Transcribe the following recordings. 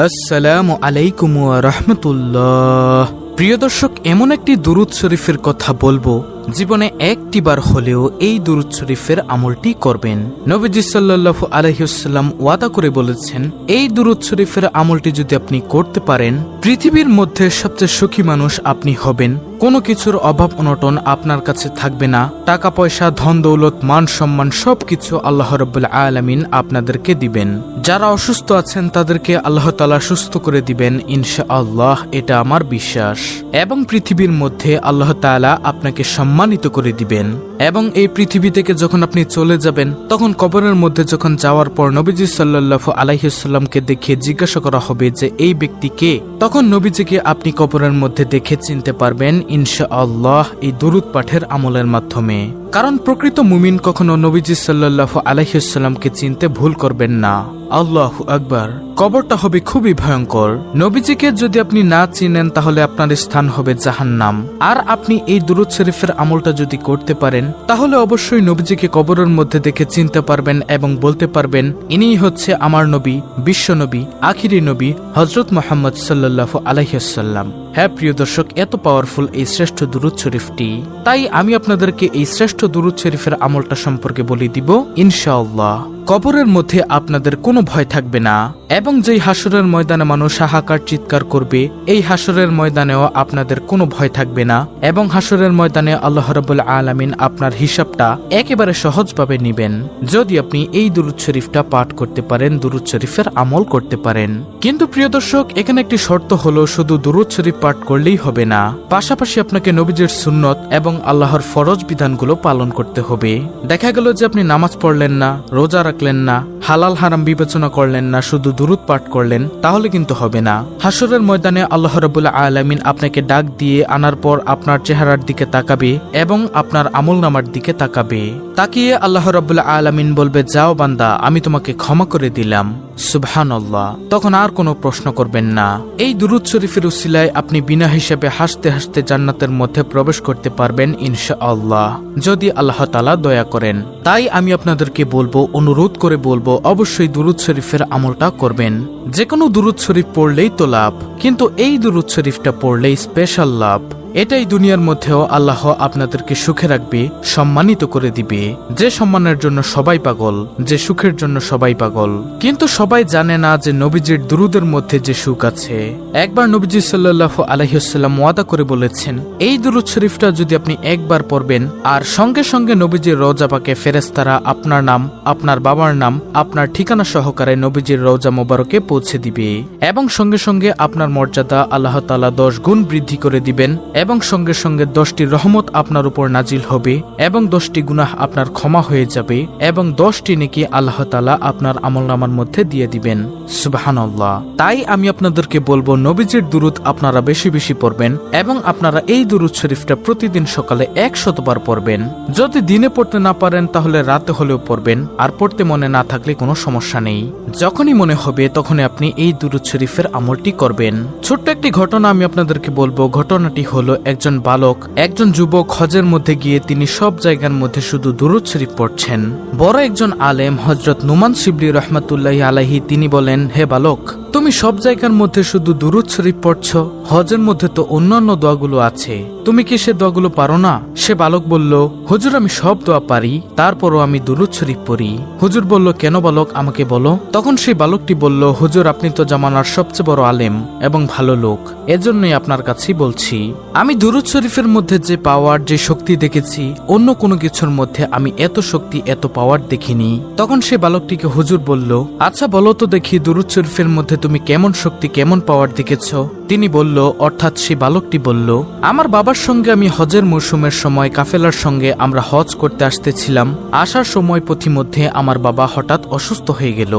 আসসালামু আলাইকুম ওয়া রাহমাতুল্লাহ। প্রিয় দর্শক, এমন একটি দুরূদ শরীফের কথা বলবো, জীবনে একটিবার হলেও এই দুরূদ শরীফের আমলটি করবেন। নবীজি সাল্লাল্লাহু আলাইহি ওয়াসাল্লাম ওয়াদা করে বলেছেন, এই দুরূদ শরীফের আমলটি যদি আপনি করতে পারেন, পৃথিবীর মধ্যে সবচেয়ে সুখী মানুষ আপনি হবেন। কোনো কিছুর অভাব অনটন আপনার কাছে থাকবে না। টাকা পয়সা, ধন দৌলত, মান সম্মান সবকিছু আল্লাহ রাব্বুল আলামিন আপনাদেরকে দিবেন। যারা অসুস্থ আছেন তাদেরকে আল্লাহ তাআলা সুস্থ করে দিবেন ইনশাআল্লাহ, এটা আমার বিশ্বাস। এবং পৃথিবীর মধ্যে আল্লাহ তাআলা আপনাকে সম্মানিত করে দিবেন। এবং এই পৃথিবী থেকে যখন আপনি চলে যাবেন, তখন কবরের মধ্যে যখন যাওয়ার পর নবীজি সাল্লাল্লাহু আলাইহি ওয়াসাল্লামকে দেখে জিজ্ঞাসা করা হবে যে এই ব্যক্তি কে, তখন নবীজিকে আপনি কবরের মধ্যে দেখে চিনতে পারবেন ইনশাআল্লাহ এই দুরূদ পাঠের আমলের মাধ্যমে। কারণ প্রকৃত মুমিন কখনো নবীজি সাল্লাল্লাহু আলাইহি ওয়াসাল্লামকে চিনতে ভুল করবেন না। আল্লাহু আকবার। কবরটা হবে খুবই ভয়ঙ্কর। নবীজিকে যদি আপনি না চিনেন তাহলে আপনার স্থান হবে জাহান্নাম। আর আপনি এই দুরূদ শরীফের আমলটা যদি করতে পারেন, তাহলে অবশ্যই নবীজিকে কবরের মধ্যে দেখে চিনতে পারবেন এবং বলতে পারবেন, ইনিই হচ্ছে আমার নবী, বিশ্ব নবী, আখিরি নবী হযরত মুহাম্মদ সাল্লাল্লাহু আলাইহি ওয়াসাল্লাম। হ্যাঁ প্রিয় দর্শক, এত পাওয়ারফুল এই শ্রেষ্ঠ দুরূদ শরীফটি। তাই আমি আপনাদেরকে এই শ্রেষ্ঠ দুরূদ শরীফের আমলটা সম্পর্কে বলে দিব ইনশাআল্লাহ। কবরের মধ্যে আপনাদের কোনো ভয় থাকবে না, এবং যেই হাসরের ময়দানে মানুষ হাহাকার চিৎকার করবে, এই হাসরের ময়দানেও আপনাদের কোনো ভয় থাকবে না। এবং হাসরের ময়দানে আল্লাহ রাব্বুল আলামিন আপনার হিসাবটা একেবারে সহজভাবে নেবেন, যদি আপনি এই দুরূদ শরীফটা পাঠ করতে পারেন, দুরূদ শরীফের আমল করতে পারেন। কিন্তু প্রিয় দর্শক, এখানে একটি শর্ত হলো, শুধু দুরূদ শরীফ পাঠ করলেই হবে না, পাশাপাশি আপনাকে নবীজির সুন্নত এবং আল্লাহর ফরজ বিধানগুলো পালন করতে হবে। দেখা গেল যে আপনি নামাজ পড়লেন না, রোজা রাখলেন না, হালাল হারাম বিবেচনা করলেন না, শুধু দুরূদ পাঠ করলেন, তাহলে কিন্তু হবে না। হাসরের ময়দানে আল্লাহ রাব্বুল আলামিন আপনাকে ডাক দিয়ে আনার পর আপনার চেহারার দিকে তাকাবে এবং আপনার আমলনামার দিকে তাকাবে। তাকিয়ে আল্লাহ রাব্বুল আলামিন বলবে, যাও বান্দা, আমি তোমাকে ক্ষমা করে দিলাম। সুবহানাল্লাহ। তখন আর কোনো প্রশ্ন করবেন না। এই দুরূদ শরীফের উসিলায় আপনি বিনা হিসেবে হাসতে হাসতে জান্নাতের মধ্যে প্রবেশ করতে পারবেন ইনশাআল্লাহ, যদি আল্লাহ তাআলা দয়া করেন। তাই আমি আপনাদেরকে বলবো, অনুরোধ করে বলবো, অবশ্যই দুরূদ শরীফের আমলটা করবেন। যে কোনো দুরূদ শরীফ পড়লেই তো লাভ, কিন্তু এই দুরূদ শরীফটা পড়লেই স্পেশাল লাভ। এটাই দুনিয়ার মধ্যেও আল্লাহ আপনাদেরকে সুখে রাখবে, সম্মানিত করে দিবে। যে সম্মানের জন্য সবাই পাগল, যে সুখের জন্য সবাই পাগল, কিন্তু সবাই জানে না যে নবীজির দুরূদের মধ্যে যে সুখ আছে। একবার নবীজি সাল্লাল্লাহু আলাইহি ওয়াসাল্লাম ওয়াদা করে বলেছেন, এই দুরূদ শরীফটা যদি আপনি একবার পড়বেন, আর সঙ্গে সঙ্গে নবীজির রওজা পাকে ফেরেশতারা আপনার নাম, আপনার বাবার নাম, আপনার ঠিকানা সহকারে নবীজির রওজা মোবারকে পৌঁছে দিবে, এবং সঙ্গে সঙ্গে আপনার মর্যাদা আল্লাহ তাআলা 10 গুণ বৃদ্ধি করে দিবেন, এবং সঙ্গে সঙ্গে 10টি রহমত আপনার উপর নাজিল হবে, এবং 10টি গুনাহ আপনার ক্ষমা হয়ে যাবে, এবং 10টি নেকি আল্লাহ তাআলা আপনার আমলনামার মধ্যে দিয়ে দিবেন। সুবহানাল্লাহ। তাই আমি আপনাদেরকে বলবো, নবীজির দুরূদ আপনারা বেশি বেশি পড়বেন, এবং আপনারা এই দুরূদ শরীফটা প্রতিদিন সকালে 100 বার পড়বেন। যদি দিনে পড়তে না পারেন তাহলে রাতে হলেও পড়বেন, আর পড়তে মনে না থাকলে কোনো সমস্যা নেই। যখনই মনে হবে তখনই আপনি এই দুরূদ শরীফের আমলটি করবেন। ছোট্ট একটি ঘটনা আমি আপনাদেরকে বলবো। ঘটনাটি হলো, একজন বালক, একজন যুবক হজের মধ্যে গিয়ে তিনি সব জায়গার মধ্যে শুধু দুরূদ শরীফ পড়ছেন। বড় একজন আলেম হযরত নুমান শিবলি রাহমাতুল্লাহি আলাইহি তিনি বলেন, হে বালক, তুমি সব জায়গার মধ্যে শুধু দুরূদ শরীফ পড়ছো, হজের মধ্যে তো অন্যান্য দোয়াগুলো আছে, তুমি কি সে দোয়াগুলো পারো না? সে বালক বলল, হুজুর আমি সব দোয়া পারি, তারপরও আমি দুরূদ শরীফ পড়ি। হুজুর বলল, কেন বালক, আমাকে বলো। তখন সেই বালকটি বলল, হুজুর আপনি তো জামানার সবচেয়ে বড় আলেম এবং ভালো লোক, এজন্যই আপনার কাছেই বলছি। আমি দুরূদ শরীফের মধ্যে যে পাওয়ার, যে শক্তি দেখেছি, অন্য কোনো কিছুর মধ্যে আমি এত শক্তি, এত পাওয়ার দেখিনি। তখন সে বালকটিকে হুজুর বলল, আচ্ছা বলো তো দেখি, দুরূদ শরীফের মধ্যে তুমি কেমন শক্তি, কেমন পাওয়ার দেখেছ? তিনি বলল, অর্থাৎ সেই বালকটি বলল, আমার বাবার সঙ্গে আমি হজের মৌসুমের সময় কাফেলার সঙ্গে আমরা হজ করতে আসতেছিলাম। আসার সময় পথিমধ্যে আমার বাবা হঠাৎ অসুস্থ হয়ে গেল।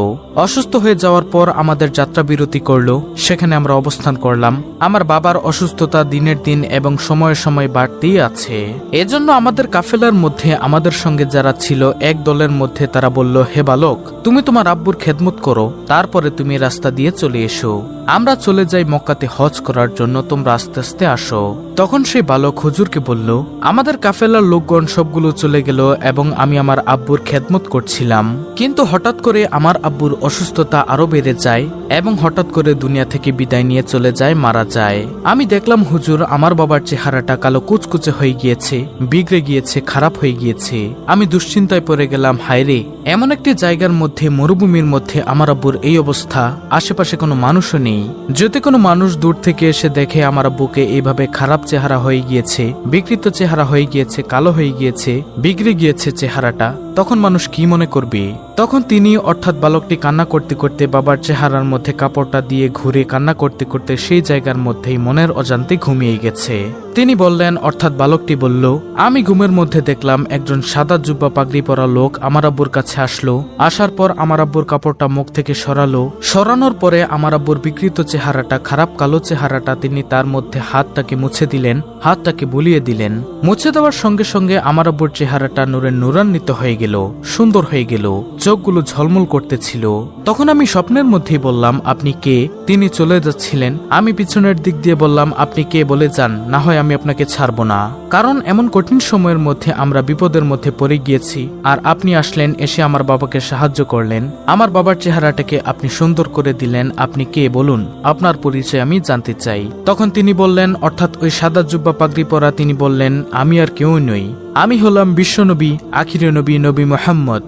অসুস্থ হয়ে যাওয়ার পর আমাদের যাত্রা বিরতি করলো, সেখানে আমরা অবস্থান করলাম। আমার বাবার অসুস্থতা দিনের দিন এবং সময়ে সময় বাড়তেই আছে। এজন্য আমাদের কাফেলার মধ্যে আমাদের সঙ্গে যারা ছিল এক দলের মধ্যে তারা বলল, হে বালক, তুমি তোমার আব্বুর খেদমত করো, তারপরে তুমি রাস্তা দিয়ে চলে এসো। আমরা চলে যাই মক্কাতে হজ করার জন্য তোমরা আস্তে আস্তে আসো। তখন সেই বালক হুজুরকে বলল, আমাদের কাফেলার লোকগণ সবগুলো চলে গেল এবং আমি আমার আব্বুর খেদমত করছিলাম, কিন্তু হঠাৎ করে আমার আব্বুর অসুস্থতা আরো বেড়ে যায় এবং হঠাৎ করে দুনিয়া থেকে বিদায় নিয়ে চলে যায়, মারা যায়। আমি দেখলাম হুজুর আমার বাবার চেহারাটা কালো কুচকুচে হয়ে গিয়েছে, বিগড়ে গিয়েছে, খারাপ হয়ে গিয়েছে। আমি দুশ্চিন্তায় পড়ে গেলাম, হায়রে এমন একটি জায়গার মধ্যে, মরুভূমির মধ্যে আমার আব্বুর এই অবস্থা, আশেপাশে কোনো মানুষও নেই। যদি কোনো মানুষ দূর থেকে এসে দেখে আমার আব্বুকে এইভাবে খারাপ চেহারা হয়ে গিয়েছে, বিকৃত চেহারা হয়ে গিয়েছে, কালো হয়ে গিয়েছে, বিগড়ে গিয়েছে চেহারাটা, তখন মানুষ কি মনে করবে? তখন তিনি অর্থাৎ বালকটি কান্না করতে করতে বাবার চেহারার মধ্যে কাপড়টা দিয়ে ঘুরে কান্না করতে করতে সেই জায়গার মধ্যেই মনের অজান্তে ঘুমিয়ে গেছে। তিনি বললেন, অর্থাৎ বালকটি বলল, আমি ঘুমের মধ্যে দেখলাম একজন সাদা জুব্বা পাগড়ি পরা লোক আমার আব্বুর কাছে আসলো। আসার পর আমার আব্বুর কাপড়টা মুখ থেকে সরালো। সরানোর পরে আমার আব্বুর বিকৃত চেহারাটা, খারাপ কালো চেহারাটা, তিনি তার মধ্যে হাতটাকে মুছে দিলেন, হাতটাকে বুলিয়ে দিলেন। মুছে দেওয়ার সঙ্গে সঙ্গে আমার আব্বুর চেহারাটা নূরে নূরান্বিত হয়ে গেল, সুন্দর হয়ে গেল, চোখগুলো ঝলমল করতেছিল। তখন আমি স্বপ্নের মধ্যেই বললাম, আপনি কে? তিনি চলে যাচ্ছিলেন। আমি পিছনের দিক দিয়ে বললাম, আপনি কে বলে যান, না হয় আমি আপনাকে ছাড়বো না। কারণ এমন কঠিন সময়ের মধ্যে আমরা বিপদের মধ্যে পড়ে গিয়েছি, আর আপনি আসলেন, এসে আমার বাবাকে সাহায্য করলেন, আমার বাবার চেহারাটাকে আপনি সুন্দর করে দিলেন। আপনি কে বলুন, আপনার পরিচয় আমি জানতে চাই। তখন তিনি বললেন, অর্থাৎ ওই সাদা জুব্বা পাগড়ি পরা তিনি বললেন, আমি আর কেউ নই, আমি হলাম বিশ্বনবী, আখিরে নবী, নবী মুহাম্মদ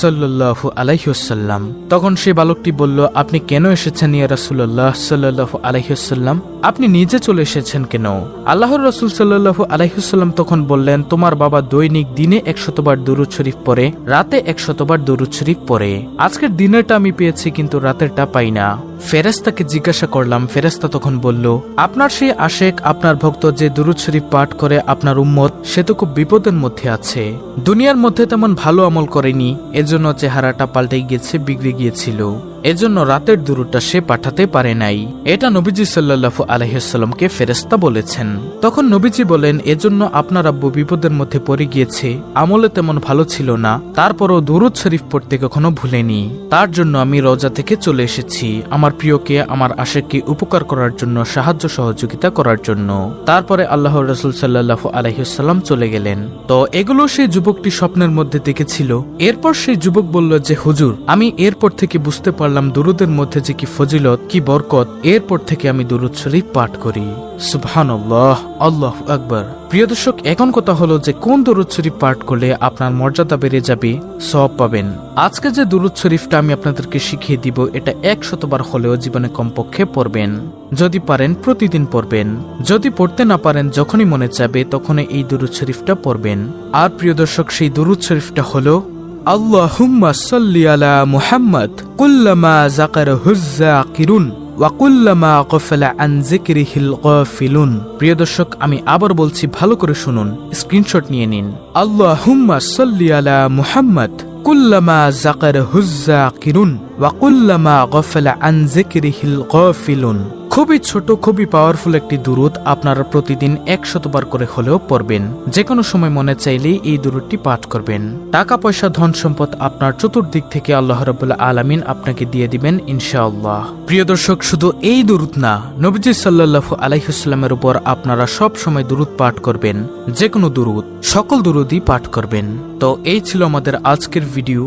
সাল্লাল্লাহু আলাইহি ওয়াসাল্লাম। তখন সেই বালকটি বলল, আপনি কেন এসেছেন ইয়া রাসূলুল্লাহ সাল্লাল্লাহু আলাইহি ওয়াসাল্লাম? আপনি নিজে চলে এসেছেন কেন? আল্লাহর রাসূল সাল্লাল্লাহু আলাইহি ওয়াসাল্লাম তখন বললেন, তোমার বাবা দৈনিক দিনে 100 বার দুরূদ শরীফ পড়ে, রাতে 100 বার দুরূদ শরীফ পড়ে। আজকের দিনেরটা আমি পেয়েছি, কিন্তু রাতেরটা পাই না। ফেরেশতাকে জিজ্ঞাসা করলাম, ফেরেশতা তখন বলল, আপনার সেই আশেক, আপনার ভক্ত যে দুরূদ শরীফ পাঠ করে, আপনার উম্মত, সে তো খুব বিপদের মধ্যে আছে, দুনিয়ার মধ্যে তেমন ভালো আমল করেনি, এজন্য চেহারাটা পাল্টে গিয়েছে, বিগড়ে গিয়েছিল, এজন্য রাতের দুরূদটা সে পাঠাতে পারে নাই। এটা নবীজি সাল্লাল্লাহু আলাইহি ওয়াসাল্লামকে ফেরেশতা বলেছেন। তখন নবীজি বলেন, এজন্য আপনার আব্বু বিপদের মধ্যে পড়ে গিয়েছে, আমলে তেমন ভালো ছিল না, তারপরও দুরূদ শরীফ পড়তে কখনো ভুলেনি। তার জন্য আমি রওজা থেকে চলে এসেছি, আমার প্রিয়কে, আমার আশেককে উপকার করার জন্য, সাহায্য সহযোগিতা করার জন্য। তারপরে আল্লাহর রাসূল সাল্লাল্লাহু আলাইহি ওয়াসাল্লাম চলে গেলেন। তো এগুলো সেই যুবকটি স্বপ্নের মধ্যে দেখেছিল। এরপর সেই যুবক বলল যে, হুজুর, আমি এরপর থেকে বুঝতে পারলাম দুরুদের মধ্যে যে কি ফজিলত, কি বরকত। এরপর থেকে আমি দুরুদ শরীফ পাঠ করি। সুবহানাল্লাহ, আল্লাহু আকবার। প্রিয় দর্শক, এখন কথা হলো যে কোন দুরুদ শরীফ পাঠ করলে আপনার মর্যাদা বেড়ে যাবে, সওয়াব পাবেন। আজকে যে দুরুদ শরীফটা আমি আপনাদেরকে শিখিয়ে দিব, এটা 100 বার হলেও জীবনে কমপক্ষে পড়বেন। যদি পারেন প্রতিদিন পড়বেন, যদি পড়তে না পারেন যখনই মনে চাবে তখনই এই দুরুদ শরীফটা পড়বেন। আর প্রিয় দর্শক, সেই দুরুদ শরীফটা হলো, আল্লাহুম্মা সাল্লি আলা মুহাম্মদ কুল্লামা যাকারহুজ যাকিরুন ওয়া কুল্লামা গাফালা আন যিকরিহিল গাফিলুন। প্রিয় দর্শক, আমি আবার বলছি, ভালো করে শুনুন, স্ক্রিনশট নিয়ে নিন। আল্লাহুম্মা সাল্লি আলা মুহাম্মদ কুল্লামা যাকারহুজ যাকিরুন ওয়া কুল্লামা গাফালা আন যিকরিহিল গাফিলুন। খুবই ছোট, খুবই পাওয়ারফুল একটি দুরুদ। আপনারা প্রতিদিন 100 বার করে হলেও পড়বেন। যে কোনো সময় মনে চাইলেই এই দুরুদটি পাঠ করবেন। টাকা পয়সা, ধন সম্পদ আপনার চতুর্দিক থেকে আল্লাহ রাব্বুল আলামিন আপনাকে দিয়ে দিবেন ইনশাআল্লাহ। প্রিয় দর্শক, শুধু এই দুরুদ না, নবীজি সাল্লাল্লাহু আলাইহি ওয়াসাল্লামের উপর আপনারা সব সময় দুরুদ পাঠ করবেন। যে কোনো দুরুদ, সকল দুরুদই পাঠ করবেন। তো এই ছিল আমাদের আজকের ভিডিও।